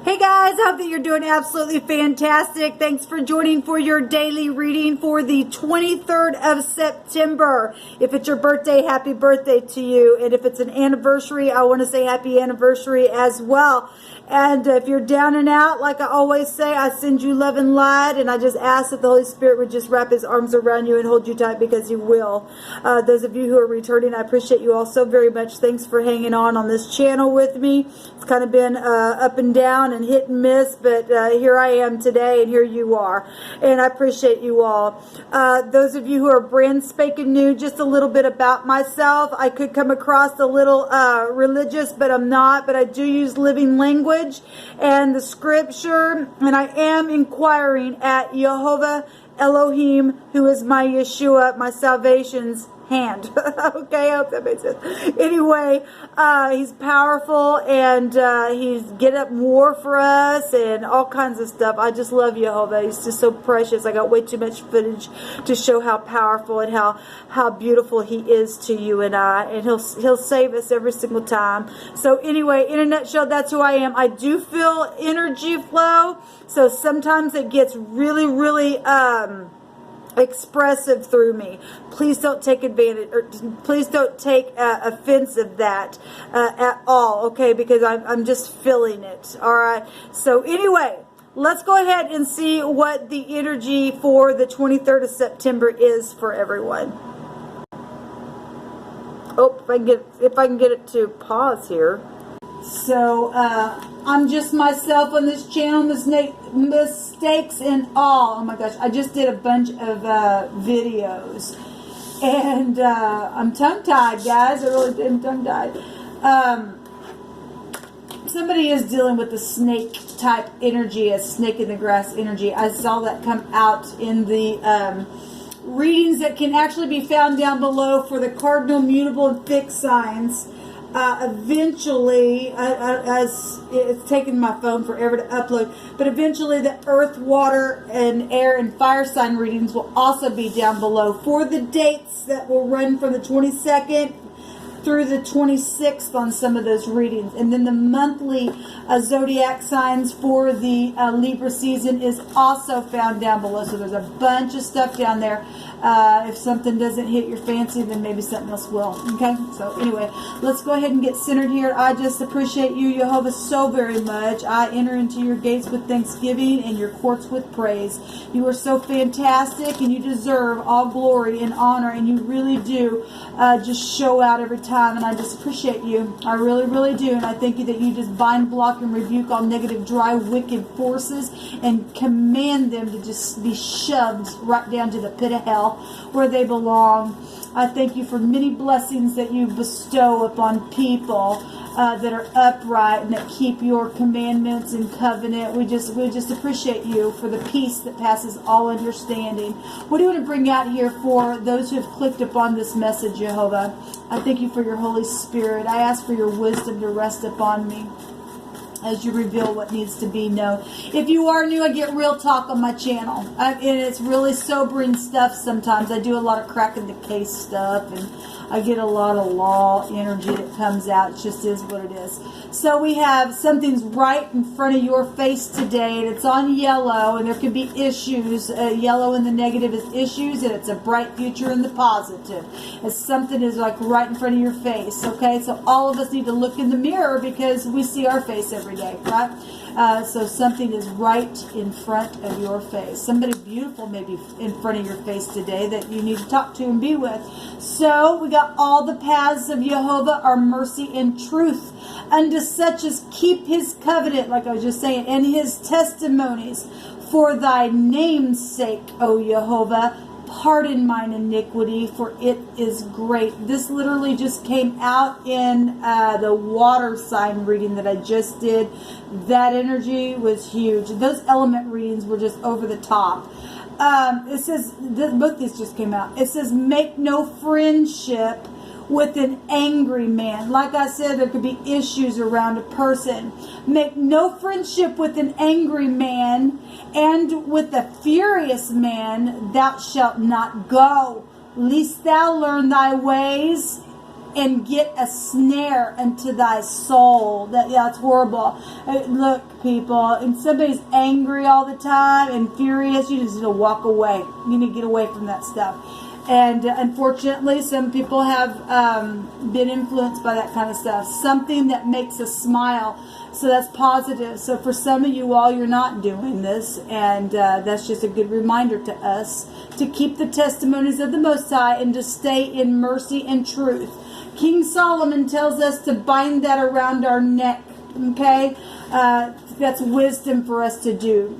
Hey guys, I hope that you're doing absolutely fantastic. Thanks for joining for your daily reading for the 23rd of September. If it's your birthday, happy birthday to you. And if it's an anniversary, I want to say happy anniversary as well. And if you're down and out, like I always say, I send you love and light. And I just ask that the Holy Spirit would just wrap his arms around you and hold you tight, because he will. Those of you who are returning, I appreciate you all so very much. Thanks for hanging on this channel with me. It's kind of been up and down and hit and miss, but here I am today, and here you are, and I appreciate you all. Those of you who are brand spanking new, just a little bit about myself. I could come across a little religious, but I'm not, but I do use living language and the scripture, and I am inquiring at Jehovah Elohim, who is my Yeshua, my salvation's hand. Okay, I hope that makes sense. Anyway, he's powerful, and he's get up war for us and all kinds of stuff. I just love Jehovah. He's just so precious. I got way too much footage to show how powerful and how beautiful he is to you and I, and he'll save us every single time. So anyway, in a nutshell, that's who I am. I do feel energy flow, so sometimes it gets really expressive through me. Please don't take advantage, or please don't take offense of that at all, okay? Because I'm just feeling it. All right. So anyway, let's go ahead and see what the energy for the 23rd of September is for everyone. Oh, if I can get it to pause here. So I'm just myself on this channel, mistakes and all. Oh my gosh, I just did a bunch of videos, and I'm tongue-tied, guys. I really am tongue-tied. Somebody is dealing with the snake type energy, a snake in the grass energy. I saw that come out in the readings that can actually be found down below for the cardinal, mutable, and fixed signs. Eventually, as it's taken my phone forever to upload, but eventually the earth, water, and air and fire sign readings will also be down below for the dates that will run from the 22nd through the 26th on some of those readings. And then the monthly Zodiac signs for the Libra season is also found down below. So there's a bunch of stuff down there. If something doesn't hit your fancy, then maybe something else will. Okay? So anyway, let's go ahead and get centered here. I just appreciate you, Jehovah, so very much. I enter into your gates with thanksgiving and your courts with praise. You are so fantastic, and you deserve all glory and honor, and you really do just show out every time. And I just appreciate you. I really do. And I thank you that you just bind, block, and rebuke all negative, dry, wicked forces and command them to just be shoved right down to the pit of hell where they belong. I thank you for many blessings that you bestow upon people that are upright and that keep your commandments and covenant. We just appreciate you for the peace that passes all understanding. What do you want to bring out here for those who have clicked upon this message, Jehovah? I thank you for your Holy Spirit. I ask for your wisdom to rest upon me as you reveal what needs to be known. If you are new, I get real talk on my channel. And it's really sobering stuff sometimes. I do a lot of cracking the case stuff, and I get a lot of law energy that comes out. It just is what it is. So we have something's right in front of your face today, and it's on yellow, and there could be issues. Yellow in the negative is issues, and it's a bright future in the positive. As something is like right in front of your face, okay? So all of us need to look in the mirror because we see our face every day, right? So something is right in front of your face. Somebody beautiful may be in front of your face today that you need to talk to and be with. So we got all the paths of Jehovah are mercy and truth unto such as keep his covenant, like I was just saying, and his testimonies. For thy name's sake, O Jehovah, pardon mine iniquity, for it is great. This literally just came out in the water sign reading that I just did. That energy was huge. Those element readings were just over the top. It says, both these just came out. It says, make no friendship with an angry man. Like I said, there could be issues around a person. Make no friendship with an angry man, and with a furious man thou shalt not go, lest thou learn thy ways and get a snare into thy soul. That's horrible. Look, people, and somebody's angry all the time and furious, you just need to walk away. You need to get away from that stuff. And unfortunately, some people have been influenced by that kind of stuff. Something that makes us smile. So that's positive. So for some of you all, you're not doing this. And that's just a good reminder to us to keep the testimonies of the Most High and to stay in mercy and truth. King Solomon tells us to bind that around our neck. Okay? That's wisdom for us to do.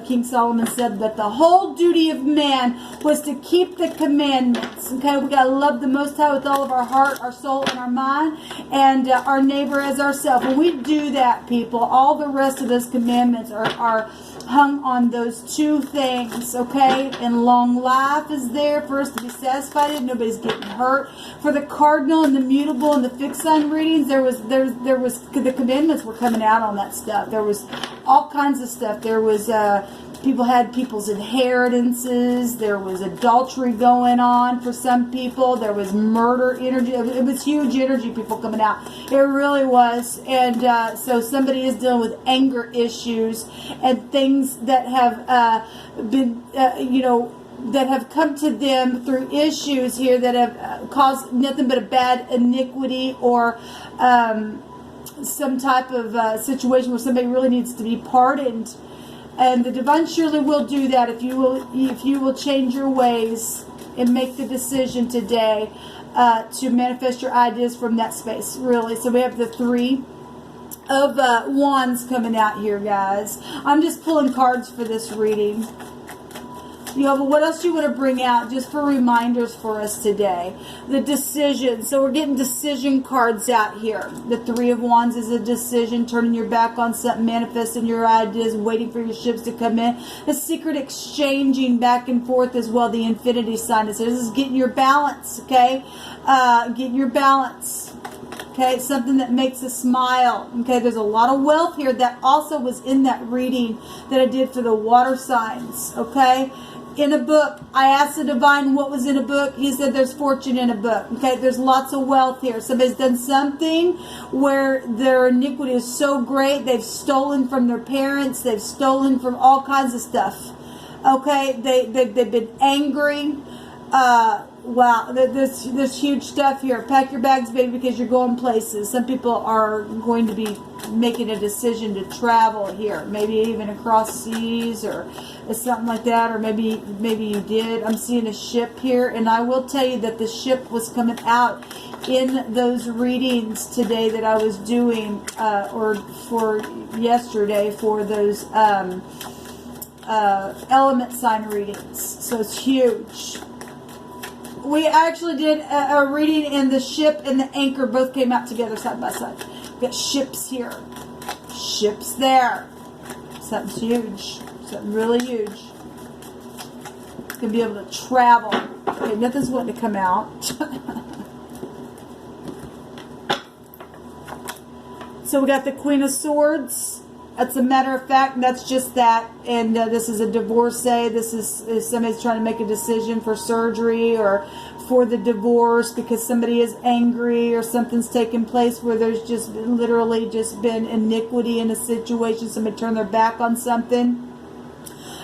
King Solomon said that the whole duty of man was to keep the commandments. Okay, we gotta love the Most High with all of our heart, our soul, and our mind, and our neighbor as ourselves. When we do that, people, all the rest of those commandments are hung on those two things. Okay, and long life is there for us to be satisfied in. Nobody's getting hurt. For the cardinal and the mutable and the fixed sign readings, there was the commandments were coming out on that stuff. There was all kinds of stuff. There was people had people's inheritances. There was adultery going on for some people. There was murder energy. It was huge energy, people coming out. It really was. And so somebody is dealing with anger issues and things that have been, that have come to them through issues here that have caused nothing but a bad iniquity or some type of situation where somebody really needs to be pardoned. And the divine surely will do that if you will change your ways and make the decision today to manifest your ideas from that space, really. So we have the Three of Wands coming out here, guys. I'm just pulling cards for this reading. But what else do you want to bring out just for reminders for us today? The decision. So we're getting decision cards out here. The Three of Wands is a decision, turning your back on something, manifesting your ideas, waiting for your ships to come in. A secret exchanging back and forth as well. The infinity sign is this is getting your balance, okay? Getting your balance. Okay, something that makes us smile. Okay, there's a lot of wealth here that also was in that reading that I did for the water signs. Okay, in a book, I asked the divine what was in a book. He said there's fortune in a book. Okay, there's lots of wealth here. Somebody's done something where their iniquity is so great, they've stolen from their parents, they've stolen from all kinds of stuff. Okay, they've been angry. Wow, there's huge stuff here. Pack your bags, baby, because you're going places. Some people are going to be making a decision to travel here, maybe even across seas or something like that, or maybe you did. I'm seeing a ship here, and I will tell you that the ship was coming out in those readings today that I was doing, or for yesterday for those element sign readings. So it's huge. We actually did a reading, and the ship and the anchor both came out together side by side. We've got ships here. Ships there. Something's huge. Something really huge. It's going to be able to travel. Okay, nothing's wanting to come out. So we got the Queen of Swords. That's a matter of fact. That's just that. And this is a divorcee. This is somebody's trying to make a decision for surgery or for the divorce because somebody is angry or something's taken place where there's just literally just been iniquity in a situation. Somebody turned their back on something.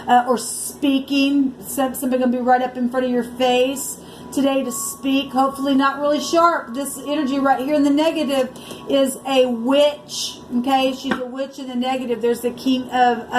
Or speaking. Somebody going to be right up in front of your face today to speak, hopefully not really sharp. This energy right here in the negative is a witch. Okay, she's a witch in the negative. There's the King of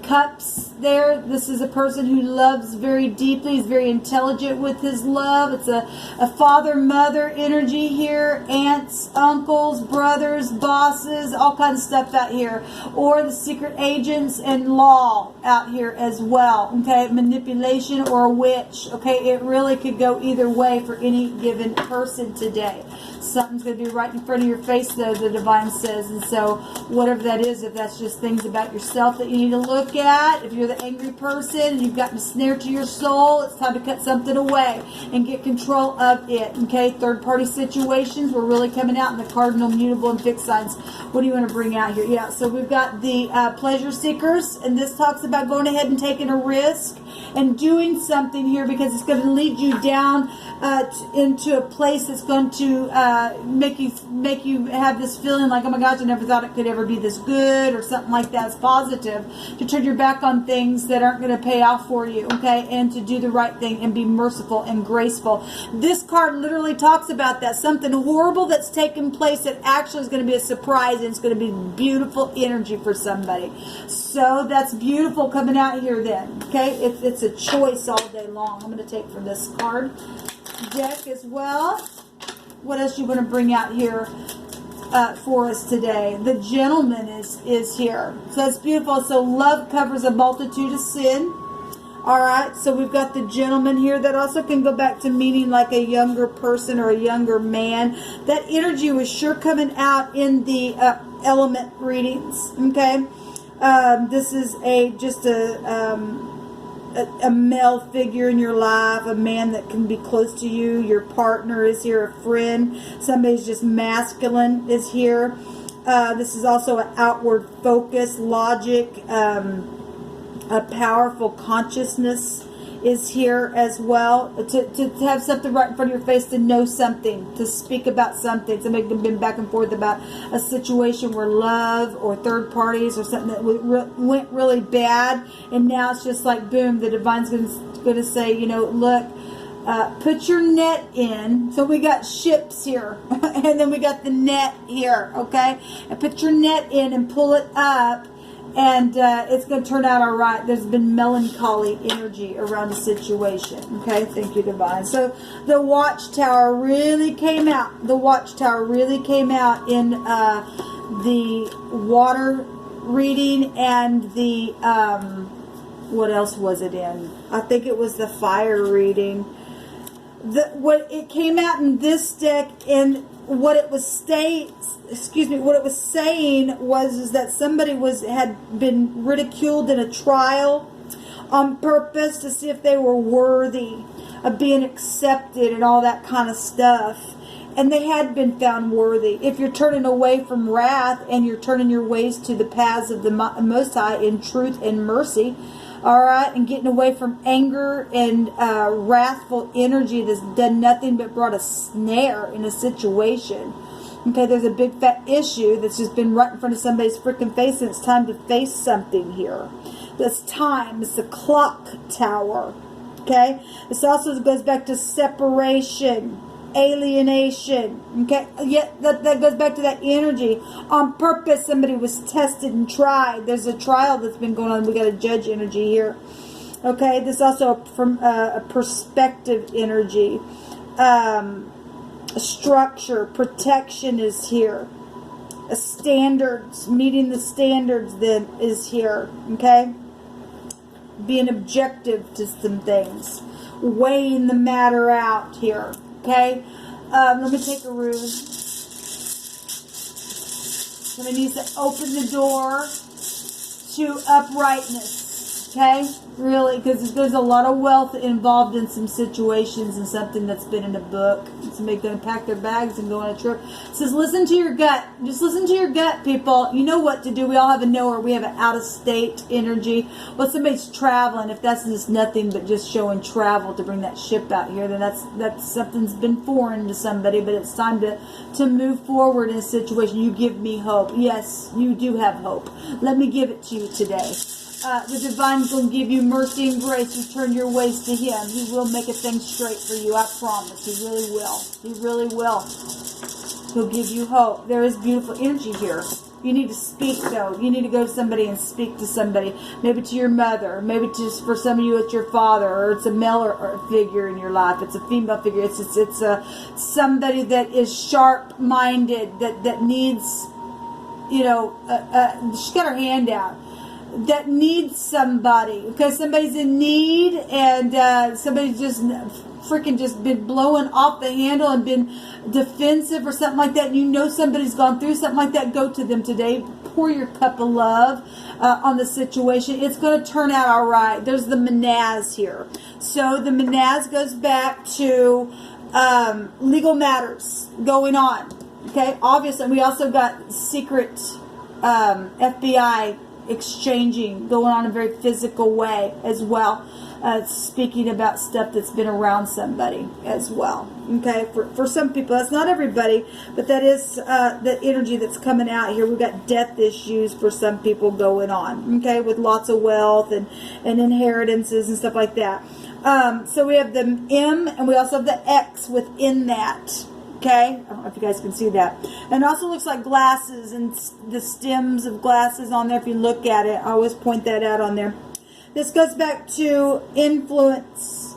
Cups there. This is a person who loves very deeply. He's very intelligent with his love. It's a father-mother energy here. Aunts, uncles, brothers, bosses, all kinds of stuff out here. Or the secret agents and law out here as well. Okay, manipulation or a witch. Okay, it really could go either way for any given person today. Something's going to be right in front of your face, though, the divine says. And so whatever that is, if that's just things about yourself that you need to look at, if you're you're the angry person and you've gotten a snare to your soul, it's time to cut something away and get control of it. Okay, third party situations, we're really coming out in the cardinal, mutable, and fixed signs. What do you want to bring out here? Yeah, so we've got the pleasure seekers, and this talks about going ahead and taking a risk and doing something here because it's going to lead you down into a place that's going to make you have this feeling like, oh my gosh, I never thought it could ever be this good, or something like that. It's positive to turn your back on things that aren't going to pay off for you, okay, and to do the right thing and be merciful and graceful. This card literally talks about that, something horrible that's taken place that actually is going to be a surprise, and it's going to be beautiful energy for somebody. So that's beautiful coming out here then, okay? It's a choice all day long. I'm going to take from this card deck as well. What else you want to bring out here for us today? The gentleman is here. So that's beautiful. So love covers a multitude of sin. All right, so we've got the gentleman here. That also can go back to meaning like a younger person or a younger man. That energy was sure coming out in the element readings, okay? This is just a male figure in your life, a man that can be close to you. Your partner is here, a friend. Somebody's just masculine is here. This is also an outward focus, logic, a powerful consciousness is here as well. To have something right in front of your face, to know something, to speak about something. Somebody can been back and forth about a situation where love or third parties or something that went really bad, and now it's just like boom, the divine's going to say, you know, look, put your net in. So we got ships here, and then we got the net here, okay? And put your net in and pull it up. And it's going to turn out all right. There's been melancholy energy around the situation. Okay, thank you, Divine. So the Watchtower really came out. The Watchtower really came out in the water reading and the, what else was it in? I think it was the fire reading. What it came out in this deck, and what it was what it was saying was that somebody had been ridiculed in a trial on purpose to see if they were worthy of being accepted and all that kind of stuff. And they had been found worthy. If you're turning away from wrath and you're turning your ways to the paths of the Most High in truth and mercy, all right, and getting away from anger and wrathful energy that's done nothing but brought a snare in a situation. Okay, there's a big fat issue that's just been right in front of somebody's freaking face, and it's time to face something here. This time, it's the clock tower. Okay, this also goes back to separation, alienation. Okay, yeah, that goes back to that energy. On purpose, somebody was tested and tried. There's a trial that's been going on. We got a judge energy here. Okay, this also from a perspective energy. Structure, protection is here. Standards, meeting the standards then is here. Okay, being objective to some things, weighing the matter out here. Okay, let me take a room. Somebody needs to open the door to uprightness. Okay, really, because there's a lot of wealth involved in some situations and something that's been in a book. Somebody's going to pack their bags and go on a trip. It says, listen to your gut. Just listen to your gut, people. You know what to do. We all have a knower. We have an out-of-state energy. Well, somebody's traveling. If that's just nothing but just showing travel to bring that ship out here, then that's something's been foreign to somebody. But it's time to move forward in a situation. You give me hope. Yes, you do have hope. Let me give it to you today. The Divine's going to give you mercy and grace. You turn your ways to Him. He will make a thing straight for you. I promise. He really will. He really will. He'll give you hope. There is beautiful energy here. You need to speak, though. You need to go to somebody and speak to somebody. Maybe to your mother. Maybe just for some of you, it's your father. Or it's a male or figure in your life. It's a female figure. It's somebody that is sharp-minded, that needs, you know, she's got her hand out. That needs somebody, because somebody's in need, and somebody's just freaking just been blowing off the handle and been defensive or something like that, and you know somebody's gone through something like that. Go to them today. pour your cup of love on the situation. It's going to turn out all right. There's the Menaz here. So the Menaz goes back to legal matters going on. Okay, obviously, we also got secret FBI exchanging going on in a very physical way as well. Speaking about stuff that's been around somebody as well. Okay, for some people, that's not everybody, but that is the energy that's coming out here. We've got death issues for some people going on. Okay, with lots of wealth and inheritances and stuff like that. So we have the M and we also have the X within that. Okay, I don't know if you guys can see that. And it also looks like glasses and the stems of glasses on there. If you look at it, I always point that out on there. This goes back to influence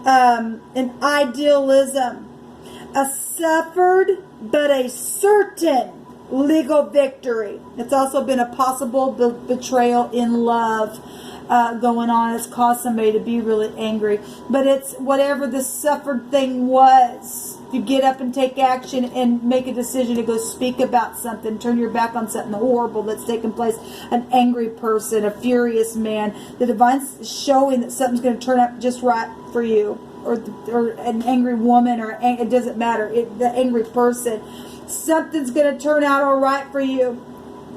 and idealism. A suffered but a certain legal victory. It's also been a possible betrayal in love going on. It's caused somebody to be really angry. But it's whatever the suffered thing was. You get up and take action and make a decision to go speak about something, turn your back on something horrible that's taken place, an angry person, a furious man. The divine's showing that something's going to turn out just right for you, or an angry woman, or it doesn't matter, the angry person. Something's going to turn out all right for you.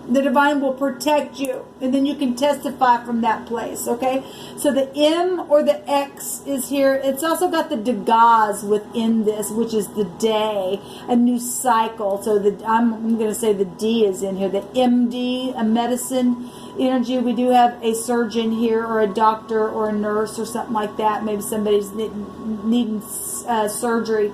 The divine will protect you, and then you can testify from that place, okay? So the M or the X is here. It's also got the Degas within this, which is the day, a new cycle. So I'm going to say the D is in here. The MD, a medicine energy. We do have a surgeon here, or a doctor, or a nurse, or something like that. Maybe somebody's needing surgery.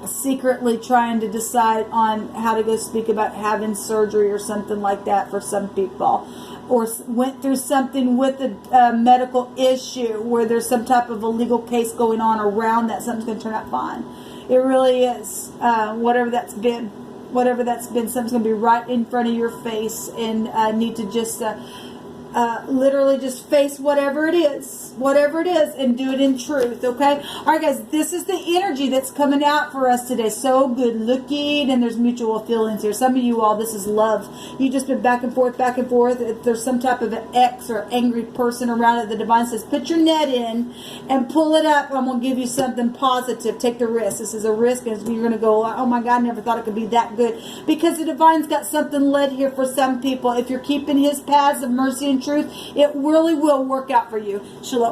Secretly trying to decide on how to go speak about having surgery or something like that for some people, or went through something with a medical issue where there's some type of a legal case going on around that. Something's going to turn out fine. It really is. Whatever that's been, something's going to be right in front of your face, and need to just literally just face whatever it is, and do it in truth, okay? All right, guys, this is the energy that's coming out for us today. So good looking, and there's mutual feelings here. Some of you all, this is love. You've just been back and forth, back and forth. If there's some type of an ex or angry person around it, the divine says, put your net in and pull it up. I'm going to give you something positive. Take the risk. This is a risk, and you're going to go, oh my God, I never thought it could be that good. Because the divine's got something led here for some people. If you're keeping his paths of mercy and truth, it really will work out for you. Shalom.